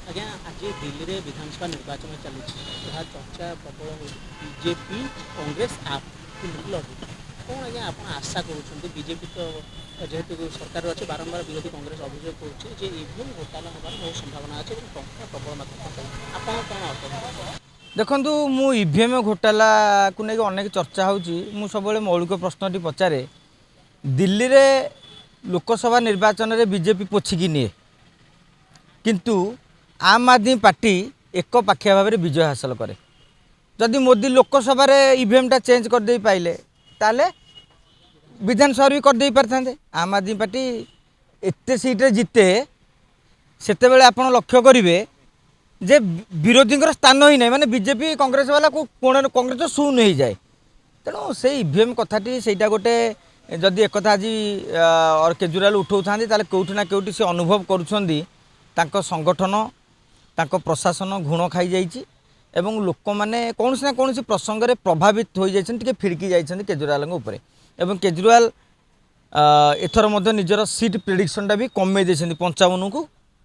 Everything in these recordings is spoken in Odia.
ଆଜ୍ଞା ଆଜି ଦିଲ୍ଲୀରେ ବିଧାନସଭା ନିର୍ବାଚନ ଚାଲିଛି। ଏହା ଚର୍ଚ୍ଚା ପ୍ରବଳ ହେଉଛି ବିଜେପି କଂଗ୍ରେସ ଆପ୍ ଲଢ଼ୁ କ'ଣ ଆଜ୍ଞା ଆପଣ ଆଶା କରୁଛନ୍ତି? ବିଜେପି ତ ଯେହେତୁ ସରକାର ଅଛି ବାରମ୍ବାର ବିରୋଧୀ କଂଗ୍ରେସ ଅଭିଯୋଗ କରୁଛି ଯେ ଇଭିଏମ୍ ଘୋଟାଲା ହେବାର ବହୁତ ସମ୍ଭାବନା ଅଛି ଏବଂ ଟଙ୍କା ପ୍ରବଳ ମାତ୍ରାରେ ଆପଣ କ'ଣ ଅଟକ? ଦେଖନ୍ତୁ ମୁଁ ଇଭିଏମ୍ ଘୋଟାଲାକୁ ନେଇକି ଅନେକ ଚର୍ଚ୍ଚା ହେଉଛି। ମୁଁ ସବୁବେଳେ ମୌଳିକ ପ୍ରଶ୍ନଟି ପଚାରେ, ଦିଲ୍ଲୀରେ ଲୋକସଭା ନିର୍ବାଚନରେ ବିଜେପି ପୋଛିକି ନିଏ, କିନ୍ତୁ ଆମ୍ ଆଦମୀ ପାର୍ଟି ଏକ ପାଖିଆ ଭାବରେ ବିଜୟ ହାସଲ କରେ। ଯଦି ମୋଦି ଲୋକସଭାରେ ଇଭିଏମ୍ଟା ଚେଞ୍ଜ କରିଦେଇ ପାଇଲେ ତାହେଲେ ବିଧାନସଭାରେ ବି କରିଦେଇ ପାରିଥାନ୍ତେ। ଆମ୍ ଆଦମୀ ପାର୍ଟି ଏତେ ସିଟ୍ରେ ଜିତେ, ସେତେବେଳେ ଆପଣ ଲକ୍ଷ୍ୟ କରିବେ ଯେ ବିରୋଧୀଙ୍କର ସ୍ଥାନ ହିଁ ନାହିଁ, ମାନେ ବିଜେପି କଂଗ୍ରେସ ବାଲାକୁ କୋଣରେ କଂଗ୍ରେସ ଶୂନ ହେଇଯାଏ। ତେଣୁ ସେଇ ଇଭିଏମ୍ କଥାଟି ସେଇଟା ଗୋଟେ, ଯଦି ଏକଥା ଆଜି କେଜରିୱାଲ ଉଠାଉଥାନ୍ତି ତାହେଲେ କେଉଁଠି ନା କେଉଁଠି ସେ ଅନୁଭବ କରୁଛନ୍ତି ତାଙ୍କ ସଂଗଠନ ତାଙ୍କ ପ୍ରଶାସନ ଘୁଣ ଖାଇଯାଇଛି ଏବଂ ଲୋକମାନେ କୌଣସି ନା କୌଣସି ପ୍ରସଙ୍ଗରେ ପ୍ରଭାବିତ ହୋଇଯାଇଛନ୍ତି, ଟିକେ ଫିଡ଼କି ଯାଇଛନ୍ତି କେଜରିୱାଲଙ୍କ ଉପରେ। ଏବଂ କେଜରିୱାଲ ଏଥର ମଧ୍ୟ ନିଜର ସିଟ୍ ପ୍ରେଡ଼ିକ୍ସନଟା ବି କମେଇ ଦେଇଛନ୍ତି, 55କୁ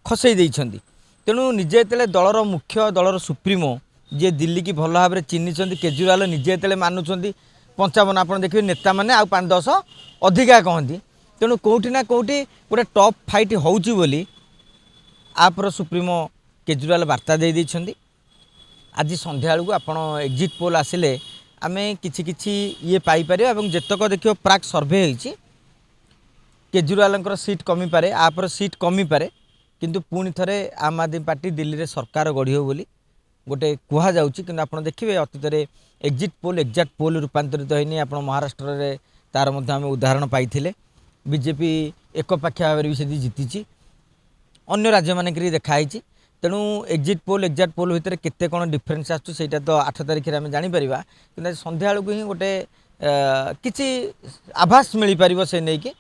ଖସେଇ ଦେଇଛନ୍ତି। ତେଣୁ ନିଜେ ଯେତେବେଳେ ଦଳର ମୁଖ୍ୟ ଦଳର ସୁପ୍ରିମୋ ଯିଏ ଦିଲ୍ଲୀକି ଭଲ ଭାବରେ ଚିହ୍ନିଛନ୍ତି, କେଜରିୱାଲ ନିଜେ ଯେତେବେଳେ ମାନୁଛନ୍ତି 55, ଆପଣ ଦେଖିବେ ନେତାମାନେ ଆଉ 5-10 ଅଧିକା କହନ୍ତି। ତେଣୁ କେଉଁଠି ନା କେଉଁଠି ଗୋଟେ ଟପ୍ ଫାଇଟ୍ ହେଉଛି ବୋଲି ଆପ୍ର ସୁପ୍ରିମୋ କେଜରିୱାଲ ବାର୍ତ୍ତା ଦେଇଛନ୍ତି। ଆଜି ସନ୍ଧ୍ୟାବେଳକୁ ଆପଣ ଏକ୍ଜିଟ୍ ପୋଲ୍ ଆସିଲେ ଆମେ କିଛି କିଛି ଇଏ ପାଇପାରିବା ଏବଂ ଯେତକ ଦେଖିବ ପ୍ରାକ୍ ସର୍ଭେ ହେଇଛି କେଜରିୱାଲଙ୍କର ସିଟ୍ କମିପାରେ, ଆପ୍ର ସିଟ୍ କମିପାରେ, କିନ୍ତୁ ପୁଣି ଥରେ ଆମ୍ ଆଦମୀ ପାର୍ଟି ଦିଲ୍ଲୀରେ ସରକାର ଗଢ଼ିବ ବୋଲି ଗୋଟେ କୁହାଯାଉଛି। କିନ୍ତୁ ଆପଣ ଦେଖିବେ ଅତୀତରେ ଏକ୍ଜିଟ୍ ପୋଲ୍ ଏକ୍ଜାକ୍ଟ ପୋଲ୍ ରୂପାନ୍ତରିତ ହେଇନି। ଆପଣ ମହାରାଷ୍ଟ୍ରରେ ତା'ର ମଧ୍ୟ ଆମେ ଉଦାହରଣ ପାଇଥିଲେ। ବିଜେପି ଏକପାଖିଆ ଭାବରେ ବି ସେଠି ଜିତିଛି, ଅନ୍ୟ ରାଜ୍ୟମାନଙ୍କରେ ଦେଖାହେଇଛି। ତେଣୁ ଏକ୍ଜିଟ୍ ପୋଲ୍ ଏକ୍ଜାକ୍ଟ ପୋଲ୍ ଭିତରେ କେତେ କ'ଣ ଡିଫରେନ୍ସ ଆସୁଛି ସେଇଟା ତ 8 ତାରିଖରେ ଆମେ ଜାଣିପାରିବା। କିନ୍ତୁ ଆଜି ସନ୍ଧ୍ୟାବେଳକୁ ହିଁ ଗୋଟେ କିଛି ଆଭାସ ମିଳିପାରିବ ସେ ନେଇକି